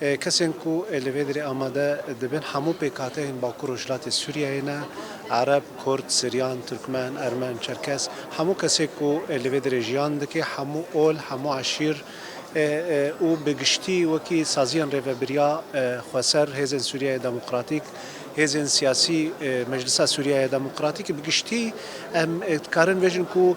کسین کو لویدری آماده دبن همو پیکاتین باکو رجلات سوریه نه عرب، کرد، سریان، ترکمن، ارمن، چرکس همو کسی کو لویدری جیان دکی همو اول همو عشیر او بگشتی وکی سازیان ریوبریا خسر هزن سوریه دموکراتیک هزن سیاسی مجلس سوریه دموکراتیک بگشتی کارن وجن کو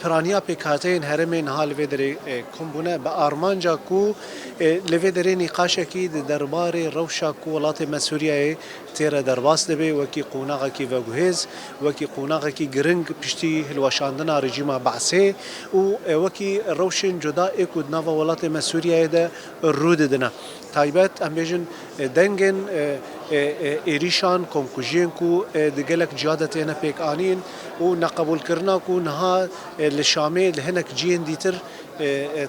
پرانیا پیکاتین هرمین حال ویدری کمبونه با آرمانجا کو لویدری نقاش کی دربار روشا کو ولات مسوریه تیرا درباس دبی وکی قوناغ کی وگوهز وکی قوناغ کی گرنگ پشتی هلوشاندنا رژیم بعثه و وکی روشن جدا اکود ناوا ولات مسوریه ده رود دنا تایبت ام بیجن دنگن ایریشان کمکوژین کو دگلک جادت اینا پیک آنین و نقبول کرنا کو نها لشامه لهنک جین دیتر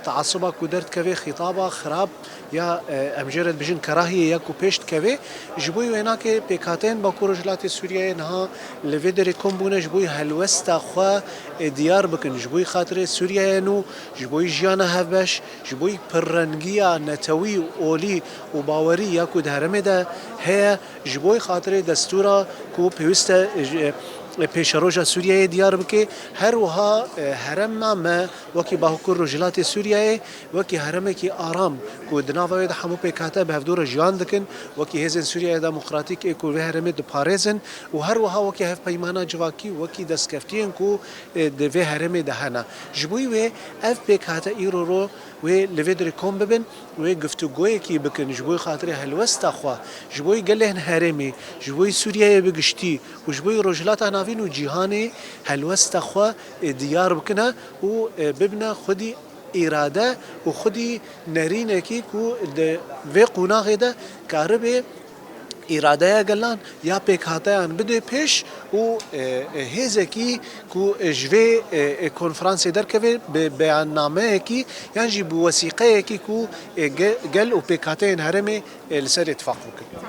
تعصبا كودرت كافي خطابا خراب يا امجرد بجن كراهيه يا كوبيشت كافي جبوي هناك بيكاتين باكو رجلات سوريا نها لفيدري كومبونا جبوي هلوستا خوا ديار بكن جبوي خاطر سوريا نو جبوي جيانا هبش جبوي برنجيا نتوي اولي وباوري يا كود هرمدا هي جبوي خاطر دستورا كو بيوستا پیشروجا سوریه دیار بکه هر وها هرم ما وکی باهکر رجلات سوریه وکی هرم کی آرام کو دناوی همو پیکاته به دور جان دکن وکی هزن سوریه دموکراتیک کو به هرم د پاریزن و هر وها وکی هف پیمانه جواکی وکی دسکفتین کو د به هرم دهنا جبوی و اف پیکاته ایرو و لویدر کوم ببن و گفتگوی کی بکن جبوی خاطر هلوست اخوا جبوی گلهن هرمی جبوی سوریه بگشتی و جبوی رجلات ناوین و جهانی هلوست اخوا دیار بکنه و ببنا خودی اراده و خودی نرینه کی کو و قناغه ده کاربه اراده گلان یا پیکاتیان بده پیش و هزکی کو جوی کنفرانس در که به بیان نامه کی یعنی جی بوثیقه کی کو گل و پیکاتین هرمه لسر اتفاق بکن